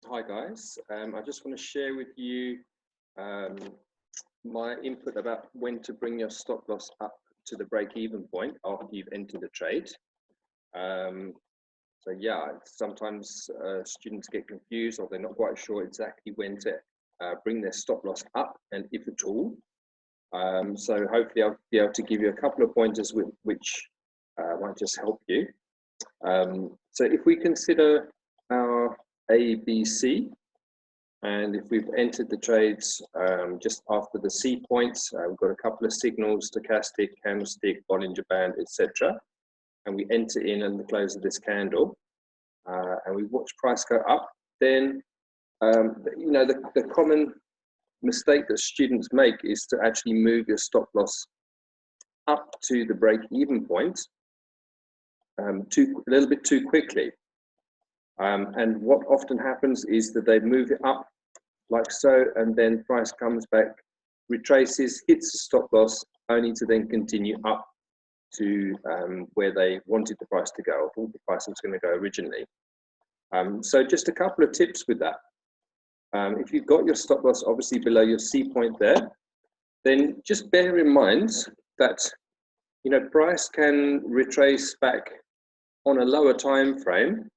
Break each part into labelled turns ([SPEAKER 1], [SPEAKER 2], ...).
[SPEAKER 1] Hi guys, I just want to share with you um, my input about when to bring your stop loss up to the break-even point after you've entered the trade. Um, so yeah, sometimes students get confused or they're not quite sure exactly when to bring their stop loss up and if at all. So hopefully I'll be able to give you a couple of pointers which might just help you. So if we consider our ABC, and if we've entered the trades just after the C points, we've got a couple of signals, stochastic, candlestick, Bollinger Band, etc. And we enter in at the close of this candle, and we watch price go up, then the common mistake that students make is to actually move your stop loss up to the break-even point a little bit too quickly. And what often happens is that they move it up like so, and then price comes back, retraces, hits the stop loss, only to then continue up to where they wanted the price to go, or thought the price was going to go originally. So just a couple of tips with that. If you've got your stop loss obviously below your C point there, then just bear in mind that price can retrace back on a lower time frame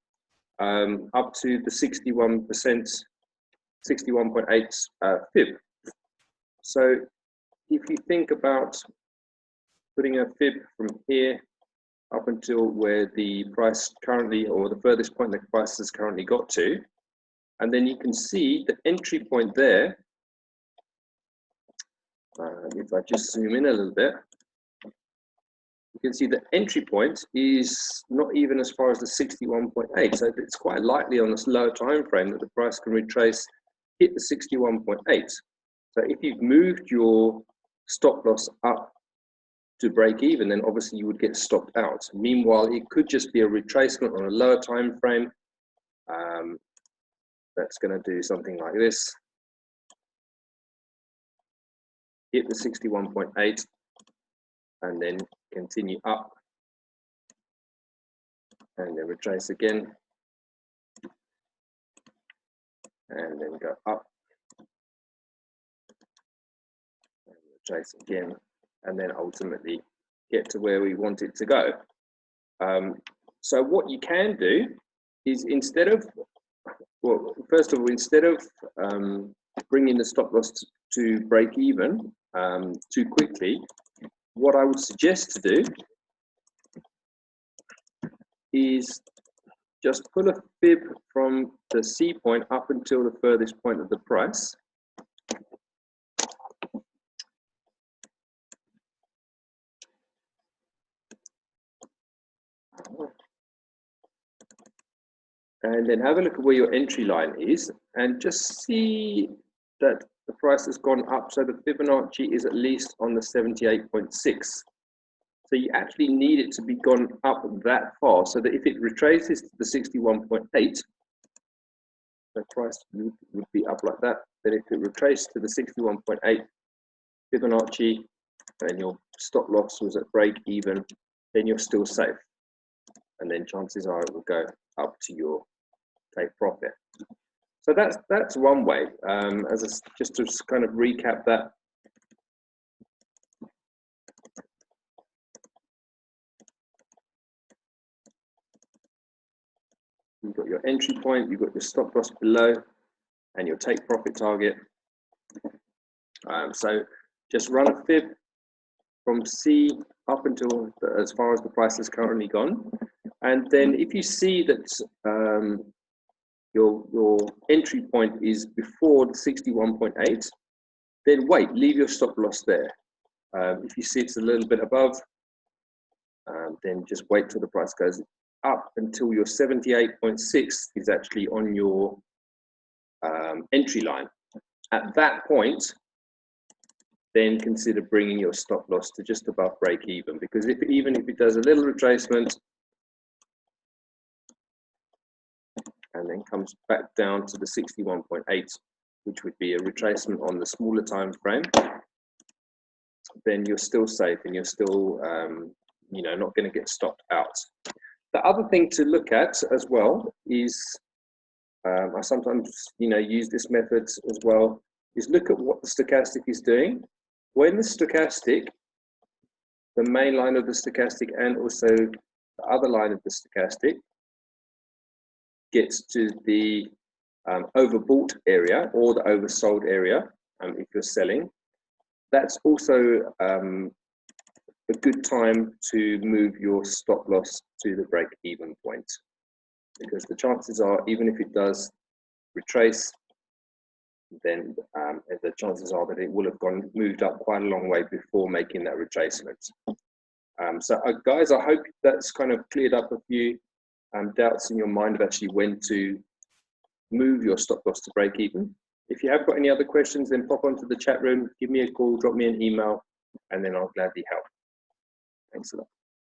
[SPEAKER 1] up to the 61.8 fib. So if you think about putting a fib from here up until where the price currently, or the furthest point the price has currently got to, and then you can see the entry point there. If I just zoom in a little bit, you can see the entry point is not even as far as the 61.8. So it's quite likely on this lower time frame that the price can retrace, hit the 61.8. So if you've moved your stop loss up to break even, then obviously you would get stopped out. Meanwhile, it could just be a retracement on a lower time frame. That's going to do something like this. Hit the 61.8 and then continue up and then retrace again and then go up and retrace again, and then ultimately get to where we want it to go. So what you can do is, first of all, instead of bringing the stop loss to break even too quickly, what I would suggest to do is just pull a fib from the C point up until the furthest point of the price. And then have a look at where your entry line is and just see that the price has gone up. So the Fibonacci is at least on the 78.6. So you actually need it to be gone up that far so that if it retraces to the 61.8, the price would be up like that. Then if it retraces to the 61.8 Fibonacci and your stop loss was at break even, then you're still safe. And then chances are it will go up to your take profit. So that's one way. Just to kind of recap that. You've got your entry point, you've got your stop loss below, and your take profit target. So just run a fib from C up until as far as the price has currently gone. And then if you see that your entry point is before the 61.8, then wait, leave your stop loss there. If you see it's a little bit above, then just wait till the price goes up until your 78.6 is actually on your entry line. At that point, then consider bringing your stop loss to just above break even, because even if it does a little retracement and then comes back down to the 61.8, which would be a retracement on the smaller time frame, then you're still safe and you're still not going to get stopped out. The other thing to look at as well is I sometimes, use this method as well, is look at what the stochastic is doing. When the stochastic, the main line of the stochastic and also the other line of the stochastic gets to the overbought area or the oversold area, if you're selling, that's also a good time to move your stop loss to the break-even point, because the chances are, even if it does retrace, then the chances are that it will have moved up quite a long way before making that retracement. So guys, I hope that's kind of cleared up a few doubts in your mind of actually when to move your stop loss to break even. If you have got any other questions, then pop onto the chat room, give me a call, drop me an email, and then I'll gladly help. Thanks a lot.